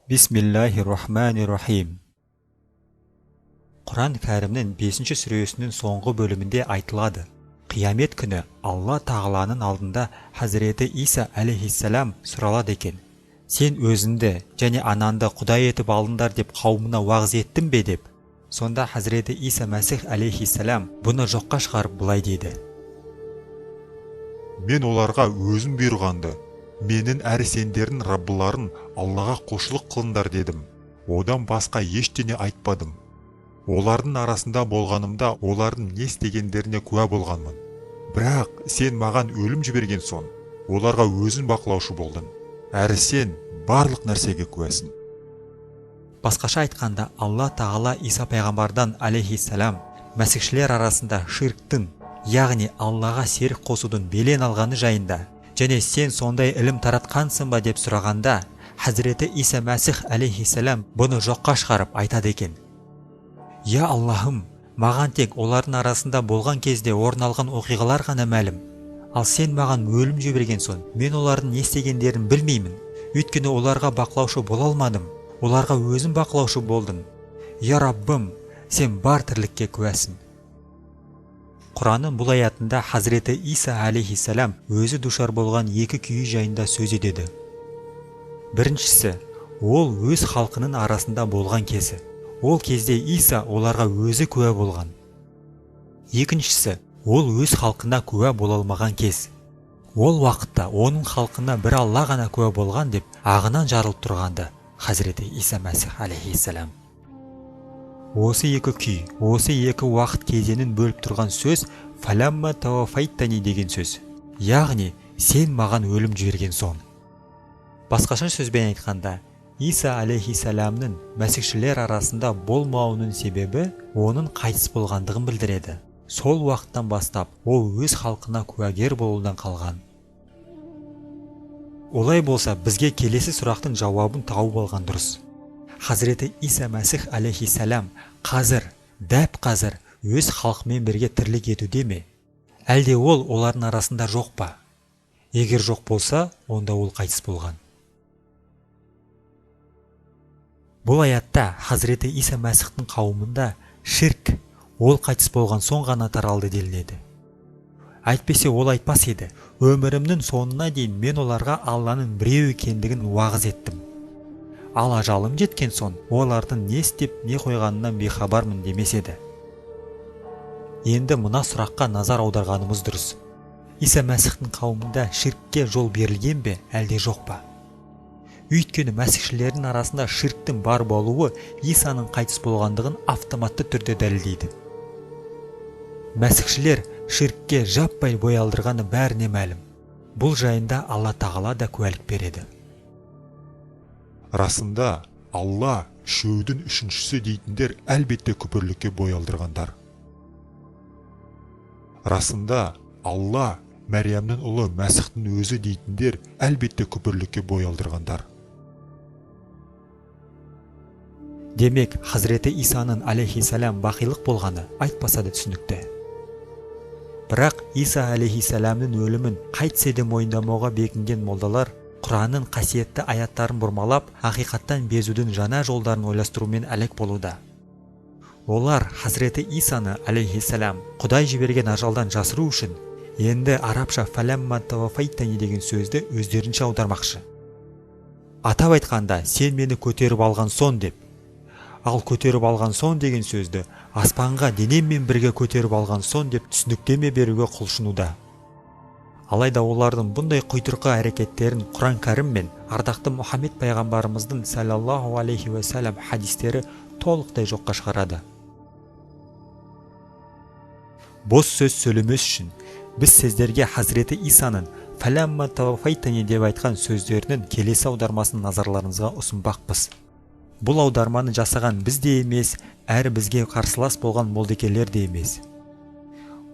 Бисмиллахир-рахманир-рахим. Құран кәрімнің 5-ші сүресінің соңғы бөлімінде айтылады. Қиямет күні Алла тағаланың алдында Хазіреті Иса алейхиссалам сұралады екен. Сен өзіңді және ананды Құдай етіп алыңдар деп қауымына уағыз еттің бе деп. Сонда Хазіреті Иса Мәсіх алейхиссалам бұны жоққа шығарып былай дейді. Мен оларға өзім бұйырғанды, менің әрі сендердің Раббыларын Аллаға құлшылық қылыңдар дедім. Одан басқа ештеңе айтпадым. Олардың арасында болғанымда олардың не істегендеріне куә болғанмын. Бірақ сен маған өлім жіберген соң, оларға өзін бақылаушы болдың. Әрі сен барлық нәрсеге куәсің. Басқаша айтқанда, Алла тағала Иса пайғамбардан алейхиссалам мәсіхшілер арасында ширктің, яғни Аллаға серік қосудың белең алғаны жайында, және сен сондай ілім таратқансың ба деп сұрағанда, Хазіреті Иса Мәсіх алейхиссалам бұны жоққа шығарып айтады екен. Я Аллахым, маған тек олардың арасында болған кезде орын алған оқиғалар ғана мәлім. Ал сен маған өлім жіберген соң, мен олардың не істегендерін білмеймін. Өйткені оларға бақылаушы бола алмадым. Оларға өзім бақылаушы болдым. Я Раббым, сен бар тірлікке куәсің. Құранның бұл аятында Хазіреті Иса алейхиссалам өзі душар болған екі күйі жайында сөз етеді. Біріншісі, ол өз халқының арасында болған кезі. Ол кезде Иса оларға өзі куә болған. Екіншісі, ол өз халқына куә бола алмаған кез. Ол уақытта оның халқына бір Алла ғана куә болған деп ағынан жарылып тұрғанды Хазіреті Иса Мәсіх алейхиссалам. Осы екі күй, осы екі уақыт кезеңін бөліп тұрған сөз «Фалямма тавафайттани» деген сөз. Яғни, сен маған өлім жіберген соң. Басқаша сөзбен айтқанда, Иса алейхиссаламның мәсіхшілер арасында болмауының себебі оның қайтыс болғандығын білдіреді. Сол уақыттан бастап, ол өз халқына куәгер болудан қалған. Олай болса, бізге келесі сұрақтың жауабын тауып алған дұрыс. Хазіреті Иса Мәсіх алейхиссалам дәп қазір өз халқымен бірге тірлік етуде ме? Әлде ол олардың арасында жоқ па? Егер жоқ болса, онда ол қайтыс болған. Бұл аятта Хазіреті Иса Мәсіхтің қауымында ширк, ол қайтыс болған соң ғана таралды делінеді. Әйтпесе ол айтпас еді. Өмірімнің соңына дейін мен оларға Алланың біреу екендігін уағыз еттім. Ал ажалым жеткен соң, олардың не істеп, не қойғанынан бейхабармын демес еді. Енді мына сұраққа назар аударғанымыз дұрыс. Иса Мәсіхтің қауымында ширкке жол берілген бе, әлде жоқ па? Өйткені мәсіхшілердің арасында ширктің бар болуы Исаның қайтыс болғандығын автоматты түрде дәлелдейді. Мәсіхшілер ширкке жаппай бой алдырғаны бәріне мәлім. Бұл жайында Алла тағала да куәлік береді. Расында, Алла үшеудің үшіншісі дейтіндер әлбетте күпірлікке бой алдырғандар. Расында, Алла Мәриямның ұлы Мәсіхтің өзі дейтіндер әлбетте күпірлікке бой алдырғандар. Демек, Хазіреті Исаның алейхиссалам бақилық болғаны айтпаса да түсінікті. Бірақ Иса алейхиссаламның өлімін қайтсе де мойындамауға бекінген молдалар Құранның қасиетті аяттарын бұрмалап, ақиқаттан безудің жаңа жолдарын ойластырумен әлек болуда. Олар Хазіреті Исаны алейхиссалам Құдай жіберген ажалдан жасыру үшін енді арабша «фалямма тавафайттани» деген сөзді өздерінше аудармақшы. Атап айтқанда, сен мені көтеріп алған соң деп. Ал көтеріп алған соң деген сөзді аспанға денеммен бірге көтеріп алған соң деп түсініктеме беруге құлшынуда. Алайда олардың бұндай құйтырқы әрекеттерін Құран кәрім мен ардақты Мұхаммед пайғамбарымыздың саллаллаху алейхи ва саллям хадистері толықтай жоққа шығарады. Бос сөз сөйлемес үшін біз сіздерге Хазіреті Исаның «Фалямма тавафайтани» деп айтқан сөздерінің келесі аудармасын назарларыңызға ұсынбақпыз. Бұл аударманы жасаған біз де емес, әрі бізге қарсылас болған молдекелер де емес.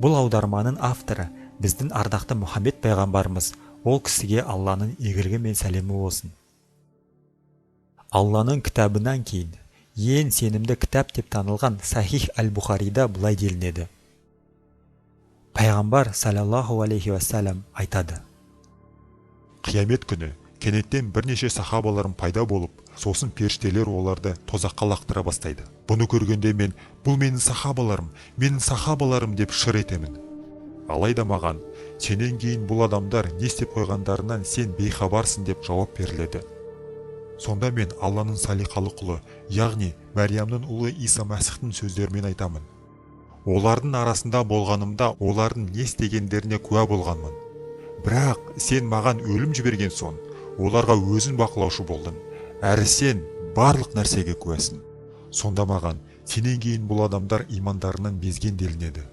Бұл аударманың авторы біздің ардақты Мұхаммед пайғамбарымыз, ол кісіге Алланың игілігі мен сәлемі болсын. Алланың кітабынан кейін ең сенімді кітап деп танылған Сахих әл-Бұхарида былай делінеді. Пайғамбар саллаллаху алейхи ва саллям айтады. Қиямет күні кенеттен бірнеше сахабаларым пайда болып, Сосын періштелер оларды тозаққа лақтыра бастайды. Бұны көргенде мен, бұл менің сахабаларым деп шыр етемін. Алайда маған, сенен кейін бұл адамдар не істеп қойғандарынан сен бейхабарсың деп жауап беріледі. Сонда мен Алланың салиқалы құлы, яғни Мәриямның ұлы Иса Мәсіхтің сөздерімен айтамын. Олардың арасында болғанымда олардың не істегендеріне куә болғанмын. Бірақ сен маған өлім жіберген соң, оларға өзін бақылаушы болдың, әрі сен барлық нәрсеге куәсің. Сонда маған сенен кейін бұл адамдар имандарынан безген делінеді.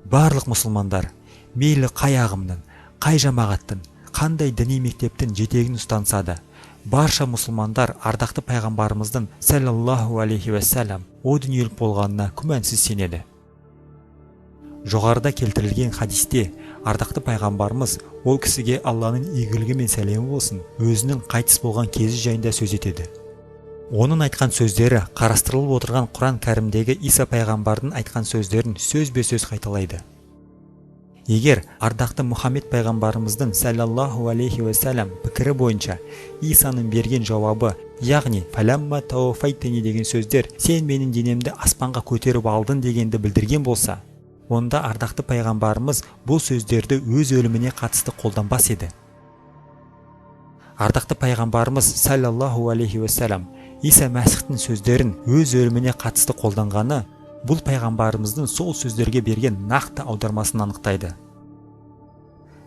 Барлық мұсылмандар, мейлі қай ағымның, қай жамағаттың, қандай діни мектептің жетегін ұстанса да, барша мұсылмандар ардақты пайғамбарымыздың саллаллаху алейхи уассалам о дүниелік болғанына күмәнсіз сенеді. Жоғарыда келтірілген хадисте ардақты пайғамбарымыз ол кісіге Алланың игілігі мен сәлемі болсын, өзінің қайтыс болған кезі жайында сөз етеді. Оның айтқан сөздері қарастырылып отырған Құран кәрімдегі Иса пайғамбардың айтқан сөздерін сөзбе-сөз қайталайды. Егер ардақты Мұхаммед пайғамбарымыздың саллаллаху алейхи уассалам пікірі бойынша Исаның берген жауабы, яғни фаламма тауфайтани деген сөздер сен менің денемді аспанға көтеріп алдың дегенді білдірген болса, онда ардақты пайғамбарымыз бұл сөздерді өз өліміне қатысты қолданбас еді. Ардақты пайғамбарымыз саллаллаху алейхи уассалам Иса Мәсіхтің сөздерін өз өліміне қатысты қолданғаны бұл пайғамбарымыздың сол сөздерге берген нақты аудармасын анықтайды.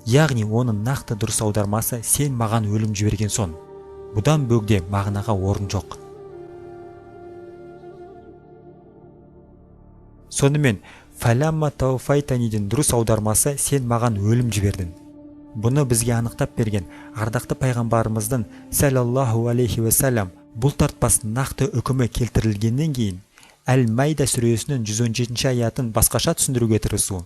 Яғни оның нақты дұрыс аудармасы сен маған өлім жіберген соң. Бұдан бөгде мағынаға орын жоқ. Сонымен фаламма тауфайтаниден дұрыс аудармасы сен маған өлім жібердің. Бұны бізге анықтап берген ардақты пайғамбарымыздың саллаллаху алейхи уассалам бұл тартпас нақты үкімі келтірілгеннен кейін Әл-Майда сүресінің 117 аятын басқаша түсіндіруге тырысу,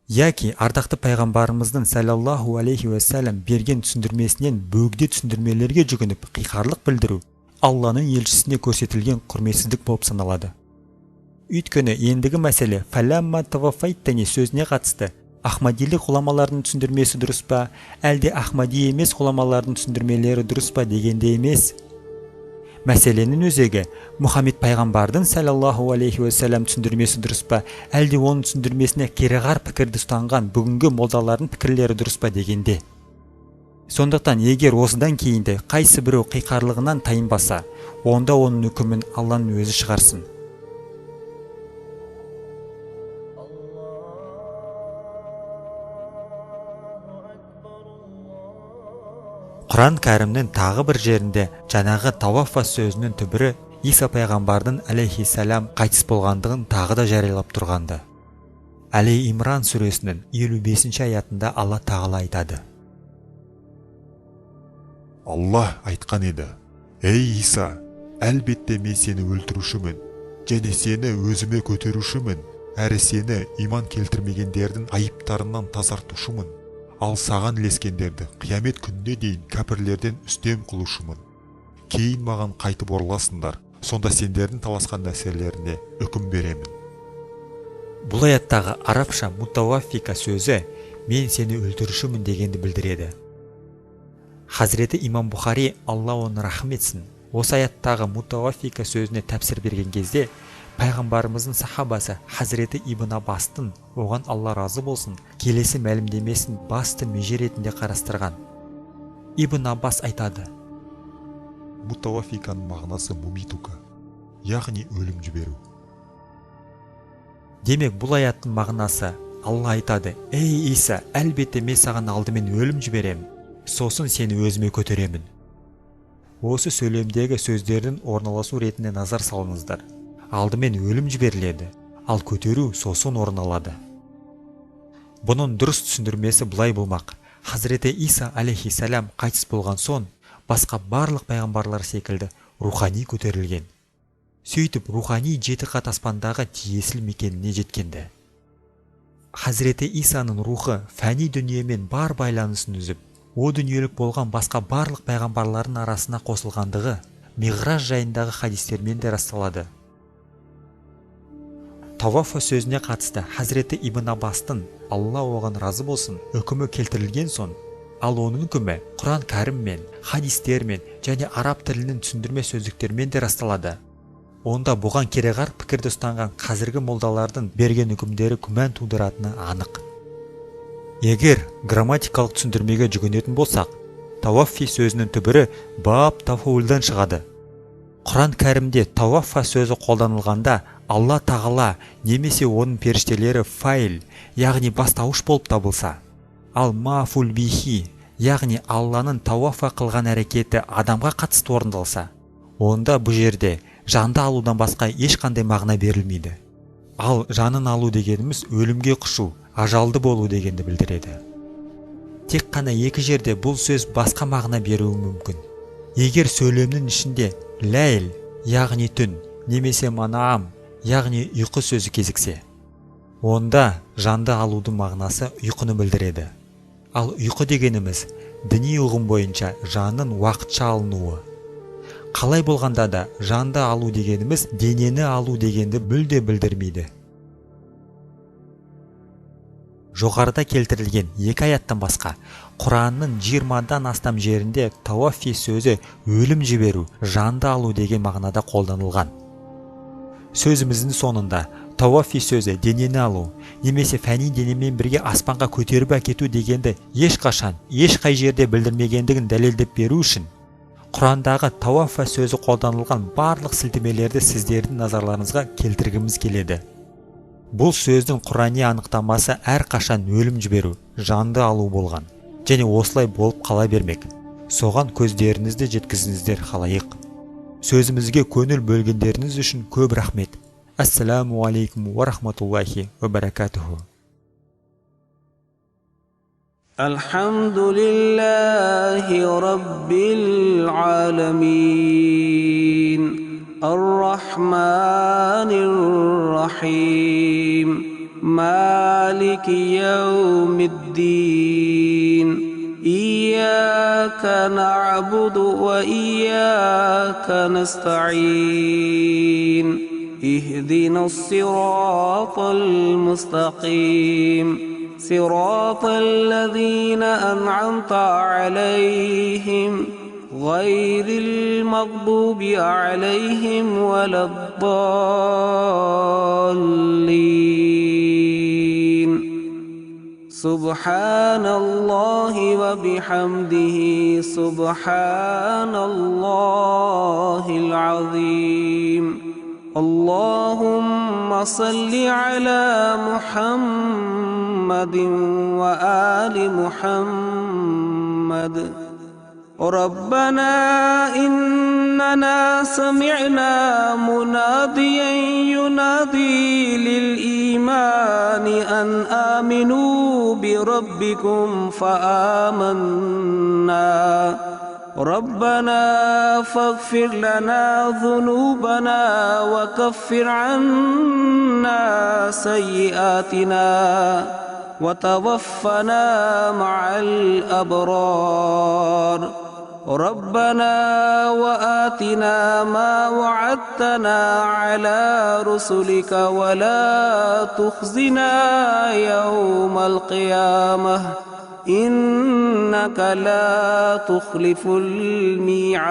яки ардақты пайғамбарымыздың саллаллаху алейхи уассалам берген түсіндірмесінен бөгде түсіндірмелерге жүгініп қиқарлық білдіру Алланың елшісіне көрсетілген құрметсіздік болып саналады. Өйткені ендігі мәселе фаламма тавафайттани сөзіне қатысты Ахмадилік ғұламалардың түсіндірмесі дұрыс па, әлде Ахмади емес ғұламалардың түсіндірмелері дұрыс па дегенде емес. Мәселенің өзегі Мұхаммед пайғамбардың саллаллаху алейхи уассалам түсіндірмесі дұрыс па, әлде оның түсіндірмесіне кереғар пікірді ұстанған бүгінгі молдалардың пікірлері дұрыс па дегенде. Сондықтан егер осыдан кейінді қайсы біреу қиқарлығынан тайынбаса, онда оның үкімін Алланың өзі шығарсын. Құран кәрімнің тағы бір жерінде жаңағы таваффа сөзінің түбірі Иса пайғамбардың алейхиссалам қайтыс болғандығын тағы да жариялап тұрғанды. Әли Имран сүресінің 55 аятында Алла тағала айтады. Аллах айтқан еді: «Ей Иса, әлбетте мен сені өлтірушімін, және сені өзіме көтерушімін, әрі сені иман келтірмегендердің айыптарынан тазартушымын. Ал саған ілескендерді қиямет күніне дейін кәпірлерден үстем қылушымын. Кейін маған қайтып ораласыңдар, сонда сендердің таласқан нәрселеріне үкім беремін». Бұл аяттағы арабша мутаваффика сөзі мен сені өлтірушімін дегенді білдіреді. Хазіреті Имам Бухари, Алла оны рахым етсін, осы аяттағы мутаваффика сөзіне тәпсір берген кезде пайғамбарымыздың сахабасы Хазіреті Ибн Аббастың, оған Алла разы болсын, келесі мәлімдемесін басты меже ретінде қарастырған. Ибн Аббас айтады: Мутаваффиканың мағынасы мумитука, яғни өлім жіберу. Демек бұл аяттың мағынасы Алла айтады: «Ей Иса, әлбетте мен саған алдымен өлім жіберемін, сосын сені өзіме көтеремін». Осы сөйлемдегі сөздердің орналасу ретіне назар салыңыздар. Алдымен өлім жіберіледі, ал көтеру сосын орын алады. Бұның дұрыс түсіндірмесі бұлай болмақ: Хазіреті Иса алейхиссалам қайтыс болған соң, басқа барлық пайғамбарлар секілді рухани көтерілген. Сөйтіп рухани 7 қат аспандағы тиесіл мекеніне жеткенді. Хазіреті Исаның рухы фәни дүниемен бар байланысын үзіп, о дүниелік болған басқа барлық пайғамбарлардың арасына қосылғандығы Миғраж жайындағы хадистермен де расталады. Таваффа сөзіне қатысты Хазіреті Ибн Аббастың, Алла оған разы болсын, үкімі келтірілген соң, ал оның үкімі Құран кәріммен, хадистермен және араб тілінің түсіндірме сөздіктермен де расталады. Онда бұған кереғар пікірді ұстанған қазіргі молдалардың берген үкімдері күмән тудыратыны анық. Егер грамматикалық түсіндірмеге жүгінетін болсақ, таваффи сөзінің түбірі баб тафаулдан шығады. Құран кәрімде таваффа сөзі қолданылғанда Алла тағала немесе оның періштелері файл, яғни бастауыш болып табылса, ал мафул бихи, яғни Алланың таваффа қылған әрекеті адамға қатысты орындалса, онда бұл жерде жанды алудан басқа ешқандай мағына берілмейді. Ал жанын алу дегеніміз өлімге құшу, ажалды болу дегенді білдіреді. Тек қана екі жерде бұл сөз басқа мағына беруі мүмкін. Егер сөйлемнің ішінде ләйл, яғни түн, немесе манаам, яғни ұйқы сөзі кезіксе, онда жанды алудың мағынасы ұйқыны білдіреді. Ал ұйқы дегеніміз діни ұғым бойынша жанның уақытша алынуы. Қалай болғанда да жанды алу дегеніміз денені алу дегенді мүлде білдірмейді. Жоғарыда келтірілген екі аяттан басқа, Құранның 20-дан астам жерінде таваффи сөзі өлім жіберу, жанды алу деген мағынада қолданылған. Сөзіміздің сонында таваффи сөзі денені алу, немесе фәни денемен бірге аспанға көтеріп әкету дегенді ешқашан, ешқай жерде білдірмегендігін дәлелдеп беру үшін, Құрандағы таваффа сөзі қолданылған барлық сілтемелерді сіздердің назарларыңызға келтіргіміз келеді. Бұл сөздің Құрани анықтамасы әрқашан өлім жіберу, жанды алу болған. Және осылай болып қала бермек. Соған көздеріңізді жеткізіңіздер халайық. Сөзімізге көңіл бөлгендеріңіз үшін көп рахмет. Ассаламу алейкум ва рахматуллахи ва баракатуху. Алхамдулиллахи раббил аламин. Ар-Рахманир Рахим. Малики яумиддин. إياك نعبد وإياك نستعين اهدنا الصراط المستقيم صراط الذين أنعمت عليهم غير المغضوب عليهم ولا الضالين سبحان الله وبحمده سبحان الله العظيم اللهم صل على محمد وآل محمد ربنا إننا سمعنا مناديا ينادي للإيمان أن آمنوا بربكم فآمنا ربنا فاغفر لنا ذنوبنا وكفر عنا سيئاتنا وتوفنا مع الأبرار ربنا وآتنا ما وعدتنا على رسلك ولا تخزنا يوم القيامة إنك لا تخلف الميعاد